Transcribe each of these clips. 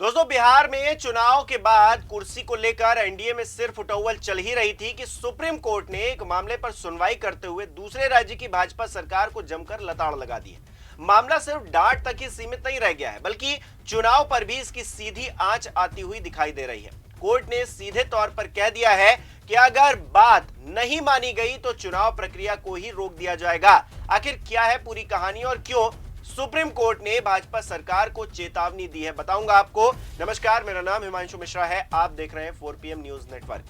दोस्तों, बिहार में चुनाव के बाद कुर्सी को लेकर एनडीए में सिर्फ उटौवल चल ही रही थी कि सुप्रीम कोर्ट ने एक मामले पर सुनवाई करते हुए दूसरे राज्य की भाजपा सरकार को जमकर लताड़ लगा दी है। मामला सिर्फ डांट तक ही सीमित नहीं रह गया है, बल्कि चुनाव पर भी इसकी सीधी आंच आती हुई दिखाई दे रही है। कोर्ट ने सीधे तौर पर कह दिया है कि अगर बात नहीं मानी गई तो चुनाव प्रक्रिया को ही रोक दिया जाएगा। आखिर क्या है पूरी कहानी और क्यों सुप्रीम कोर्ट ने भाजपा सरकार को चेतावनी दी है, बताऊंगा आपको। नमस्कार, मेरा नाम हिमांशु मिश्रा है, आप देख रहे हैं 4PM न्यूज नेटवर्क।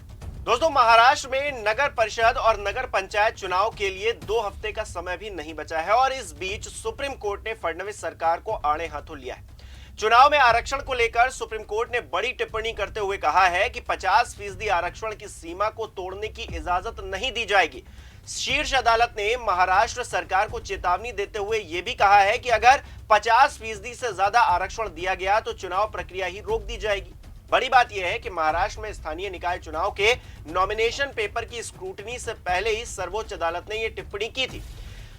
दोस्तों, महाराष्ट्र में नगर परिषद और नगर पंचायत चुनाव के लिए 2 हफ्ते का समय भी नहीं बचा है और इस बीच सुप्रीम कोर्ट ने फडणवीस सरकार को आड़े हाथों लिया है। चुनाव में आरक्षण को लेकर सुप्रीम कोर्ट ने बड़ी टिप्पणी करते हुए कहा है कि 50% आरक्षण की सीमा को तोड़ने की इजाजत नहीं दी जाएगी। शीर्ष अदालत ने महाराष्ट्र सरकार को चेतावनी देते हुए यह भी कहा है कि अगर 50% से ज्यादा आरक्षण दिया गया तो चुनाव प्रक्रिया ही रोक दी जाएगी। बड़ी बात यह है कि महाराष्ट्र में स्थानीय निकाय चुनाव के नॉमिनेशन पेपर की स्क्रूटनी से पहले ही सर्वोच्च अदालत ने यह टिप्पणी की थी।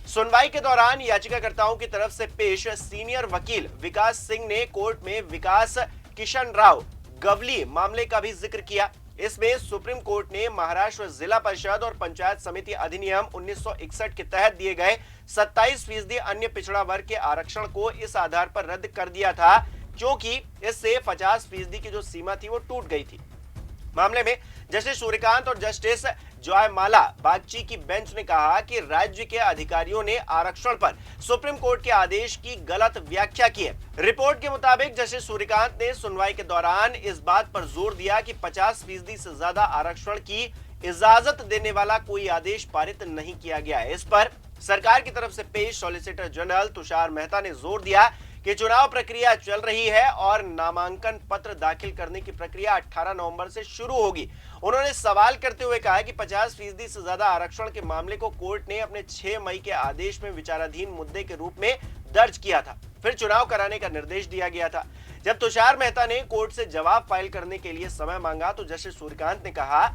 सुनवाई के दौरान याचिकाकर्ताओं की तरफ से पेश सीनियर वकील विकास सिंह ने कोर्ट में विकास किशन राव गवली मामले का भी जिक्र किया। इसमें सुप्रीम कोर्ट ने महाराष्ट्र जिला परिषद और पंचायत समिति अधिनियम 1961 के तहत दिए गए 27% अन्य पिछड़ा वर्ग के आरक्षण को इस आधार पर रद्द कर दिया था, क्योंकि इससे 50% की जो सीमा थी वो टूट गई थी। मामले में जस्टिस सूर्यकांत और जस्टिस जॉयमाला बागची की बेंच ने कहा कि राज्य के अधिकारियों ने आरक्षण पर सुप्रीम कोर्ट के आदेश की गलत व्याख्या की है। रिपोर्ट के मुताबिक जस्टिस सूर्यकांत ने सुनवाई के दौरान इस बात पर जोर दिया कि 50% से ज्यादा आरक्षण की इजाजत देने वाला कोई आदेश पारित नहीं किया गया है। इस पर सरकार की तरफ से पेश सॉलिसिटर जनरल तुषार मेहता ने जोर दिया कि चुनाव प्रक्रिया चल रही है और नामांकन पत्र दाखिल करने की प्रक्रिया 18 नवंबर से शुरू होगी। उन्होंने सवाल करते हुए कहा कि 50% से ज्यादा आरक्षण के मामले को कोर्ट ने अपने 6 मई के आदेश में विचाराधीन मुद्दे के रूप में दर्ज किया था, फिर चुनाव कराने का निर्देश दिया गया था। जब तुषार मेहता ने कोर्ट से जवाब फाइल करने के लिए समय मांगा तो जस्टिस सूर्यकांत ने कहा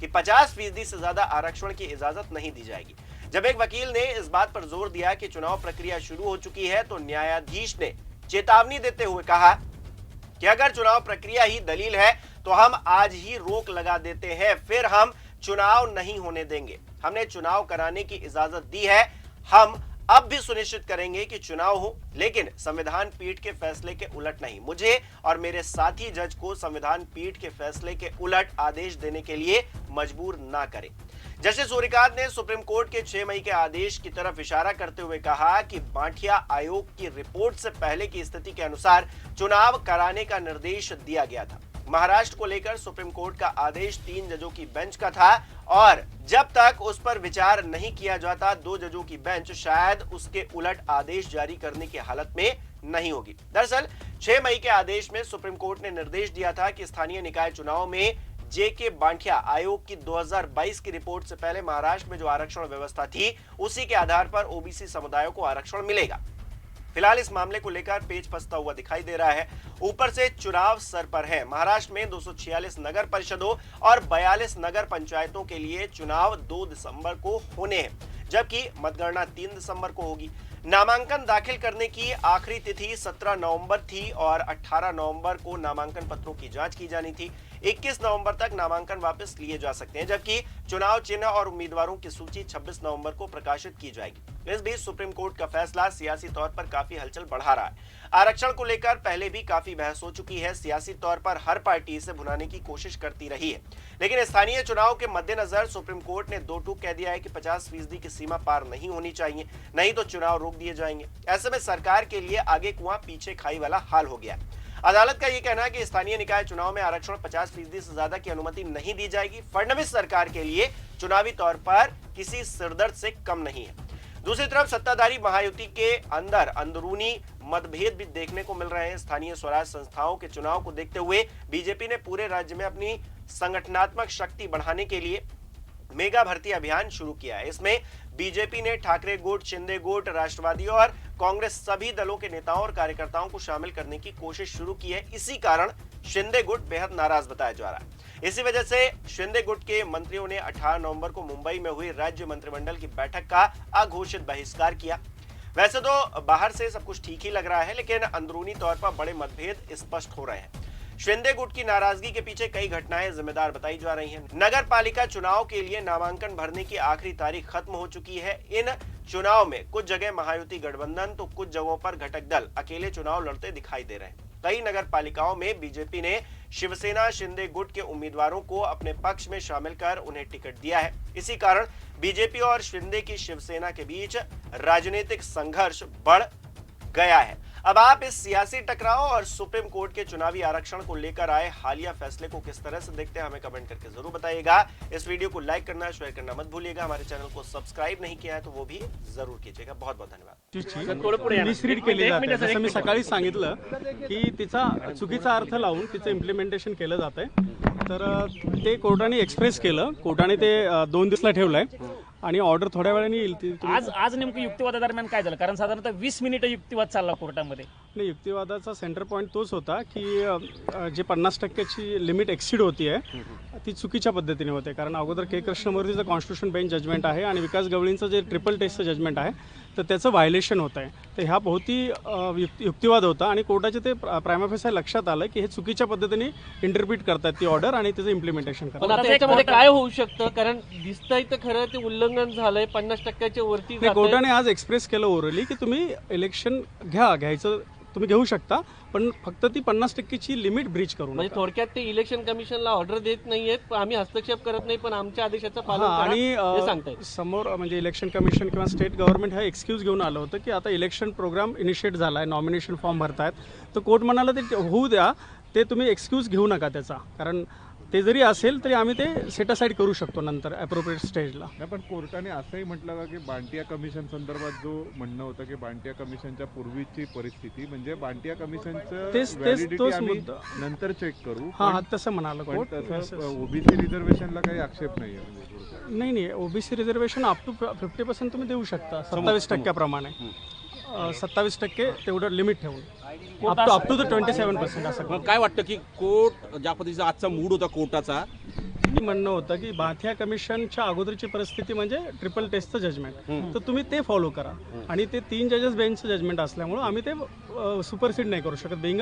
कि 50% से ज्यादा आरक्षण की इजाजत नहीं दी जाएगी। जब एक वकील ने इस बात पर जोर दिया कि चुनाव प्रक्रिया शुरू हो चुकी है तो न्यायाधीश ने चेतावनी देते हुए कहा कि अगर चुनाव प्रक्रिया ही दलील है तो हम आज ही रोक लगा देते हैं, फिर हम चुनाव नहीं होने देंगे। हमने चुनाव कराने की इजाजत दी है, हम अब भी सुनिश्चित करेंगे कि चुनाव हो, लेकिन संविधान पीठ के फैसले के उलट नहीं। मुझे और मेरे साथी जज को संविधान पीठ के फैसले के उलट आदेश देने के लिए मजबूर ना करें। जस्टिस सूर्यकांत ने सुप्रीम कोर्ट के 6 मई के आदेश की तरफ इशारा करते हुए कहा कि बांटिया आयोग की रिपोर्ट से पहले की स्थिति के अनुसार चुनाव कराने का निर्देश दिया गया था। महाराष्ट्र को लेकर सुप्रीम कोर्ट का आदेश 3 जजों की बेंच का था और जब तक उस पर विचार नहीं किया जाता 2 जजों की बेंच शायद उसके उलट आदेश जारी करने की हालत में नहीं होगी। दरअसल 6 मई के आदेश में सुप्रीम कोर्ट ने निर्देश दिया था कि स्थानीय निकाय चुनाव में जेके बांटिया आयोग की 2022 की रिपोर्ट से पहले महाराष्ट्र में जो आरक्षण व्यवस्था थी उसी के आधार पर ओबीसी समुदायों को आरक्षण मिलेगा। फिलहाल इस मामले को लेकर पेच फंसता हुआ दिखाई दे रहा है। ऊपर से चुनाव सर पर है। महाराष्ट्र में 246 नगर परिषदों और 42 नगर पंचायतों के लिए चुनाव 2 दिसंबर को होने हैं, जबकि मतगणना 3 दिसंबर को होगी। नामांकन दाखिल करने की आखिरी तिथि 17 नवंबर थी और 18 नवंबर को नामांकन पत्रों की जांच की जानी थी। 21 नवंबर तक नामांकन वापस लिए जा सकते हैं, जबकि चुनाव चिन्ह और उम्मीदवारों की सूची 26 नवंबर को प्रकाशित की जाएगी। इस बीच सुप्रीम कोर्ट का फैसला सियासी तौर पर काफी हलचल बढ़ा रहा है। आरक्षण को लेकर पहले भी काफी बहस हो चुकी है। सियासी तौर पर हर पार्टी इसे भुनाने की कोशिश करती रही है, लेकिन स्थानीय चुनाव के मद्देनजर सुप्रीम कोर्ट ने 2 टूक कह दिया है कि 50% की सीमा पार नहीं होनी चाहिए, नहीं तो चुनाव रोक दिए जाएंगे। ऐसे में सरकार के लिए आगे कुआं पीछे खाई वाला हाल हो गया। अदालत का यह कहना है कि स्थानीय निकाय चुनाव में आरक्षण 50% से ज्यादा की अनुमति नहीं दी जाएगी। फडणवीस सरकार के लिए चुनावी तौर पर किसी सिरदर्द से कम नहीं है। दूसरी तरफ सत्ताधारी महायुति के अंदर अंदरूनी मतभेद भी देखने को मिल रहे हैं। स्थानीय स्वराज संस्थाओं के चुनाव को देखते हुए बीजेपी ने पूरे राज्य में अपनी संगठनात्मक शक्ति बढ़ाने के लिए मेगा भर्ती अभियान शुरू किया है। इसमें बीजेपी ने ठाकरे गुट, शिंदे गुट, राष्ट्रवादी और कांग्रेस सभी दलों के नेताओं और कार्यकर्ताओं को शामिल करने की कोशिश शुरू की है। इसी कारण शिंदे गुट बेहद नाराज बताया जा रहा है। इसी वजह से शिंदे गुट के मंत्रियों ने 18 नवंबर को मुंबई में हुई राज्य मंत्रिमंडल की बैठक का अघोषित बहिष्कार किया। वैसे तो बाहर से सब कुछ ठीक ही लग रहा है, लेकिन अंदरूनी तौर पर बड़े मतभेद स्पष्ट हो रहे हैं। शिंदे गुट की नाराजगी के पीछे कई घटनाएं जिम्मेदार बताई जा रही हैं। नगर पालिका चुनाव के लिए नामांकन भरने की आखिरी तारीख खत्म हो चुकी है। इन चुनाव में कुछ जगह महायुति गठबंधन तो कुछ जगहों पर घटक दल अकेले चुनाव लड़ते दिखाई दे रहे हैं। कई नगर पालिकाओं में बीजेपी ने शिवसेना शिंदे गुट के उम्मीदवारों को अपने पक्ष में शामिल कर उन्हें टिकट दिया है। इसी कारण बीजेपी और शिंदे की शिवसेना के बीच राजनीतिक संघर्ष बढ़ गया है। अब आप इस सियासी टकराव और सुप्रीम कोर्ट के चुनावी आरक्षण को लेकर आए हालिया फैसले को किस तरह से देखते हैं, हमें कमेंट करके जरूर बताइएगा। इस वीडियो को लाइक करना, शेयर करना मत भूलिएगा। हमारे चैनल को सब्सक्राइब नहीं किया है तो वो भी जरूर कीजिएगा। बहुत बहुत धन्यवाद। मिसरीड केली जाते, जसं मी सकाळी सांगितलं की तिचा चुकीचा अर्थ लावून तिचं इम्प्लिमेंटेशन केलं जातंय, तर ते कोर्टाने एक्सप्रेस केलं, कोर्टाने ते 2 दिवसला ठेवलंय आणि ऑर्डर थोड्या वेळाने येईल। आज नेमकं युक्तिवादादरम्यान काय झालं? कारण साधारणतः 20 मिनिटं युक्तिवाद चालला कोर्टामध्ये। नाही, युक्तिवादाचा सेंटर पॉईंट तोच होता की जे 50%ची लिमिट एक्सीड होतीये ती चुकीच्या पद्धतीने होते। कारण अगोदर के कृष्णमूर्तीचं कॉन्स्टिट्यूशन बेंच जजमेंट आहे आणि विकास गवळींचं जे ट्रिपल टेस्टचं जजमेंट आहे तर त्याचं व्हायलेशन होत आहे। तर ह्या भोवती युक्तिवाद होता आणि कोर्टाचे ते प्रायमा फेसी लक्षात आलं की हे चुकीच्या पद्धतीने इंटरप्रिट करतात ती ऑर्डर आणि त्याचं इम्प्लिमेंटेशन करतात। आता याच्यामध्ये काय होऊ शकतं? कारण दिसतंय तर खरं ते उल्लंघन झालंय, 50%च्या वरती जातंय। कोर्टाने आज एक्सप्रेस केलं ओरली की तुम्ही इलेक्शन घ्यायचं तुम्ही घेऊ शकता, पण फक्त ती 50%ची लिमिट ब्रीच करू नका। म्हणजे थोडक्यात ते इलेक्शन कमिशनला ऑर्डर देत नाहीयेत, आम्ही हस्तक्षेप करत नाही, पण आमच्या आदेशाचं पालन करा हे सांगताय। आणि समोर म्हणजे इलेक्शन कमिशन किंवा स्टेट गव्हर्नमेंट हा एक्सक्यूज घेऊन आलं होतं की आता इलेक्शन प्रोग्राम इनिशिएट झालाय, नॉमिनेशन फॉर्म भरतायत, तर कोर्ट म्हणाला ते होऊ द्या, ते तुम्ही एक्सक्यूज घेऊ नका त्याचा, कारण ते जरी असेल तरी आम्ही ते सेट असाइड करू शकतो नंतर अप्रोप्रिएट स्टेजला। नाही, पण कोर्टाने असंही म्हटलं का की बांटिया कमिशन संदर्भात जो म्हणणं होतं की बांटिया कमिशनच्या पूर्वीची परिस्थिती म्हणजे बांटिया कमिशनचं व्हॅलिडिटी आम्ही नंतर चेक करू। हा, तसं म्हणालं पण कोर्ट। तसं ओबीसी रिझर्वेशनला काही आक्षेप नाहीये म्हणजे नाही, ओबीसी रिझर्वेशन अप टू 50% तुम्ही देऊ शकता 27% प्रमाणे, 27% तेवढं लिमिट ठेवून अप टू 27%। असं काय वाटतं की कोर्ट ज्या पद्धतीचा आजचा मूड होता कोर्टाचा, म्हणणं होतं की बाथिया कमिशनच्या अगोदरची परिस्थिती म्हणजे ट्रिपल टेस्टचं जजमेंट, तर तुम्ही ते फॉलो करा आणि ते 3 जजेस बेंचचं जजमेंट असल्यामुळे आम्ही ते सुपरसीड नाही करू शकत, बिंग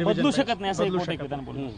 बदलू शकत नाही असं कोर्ट एक विधान बोललं।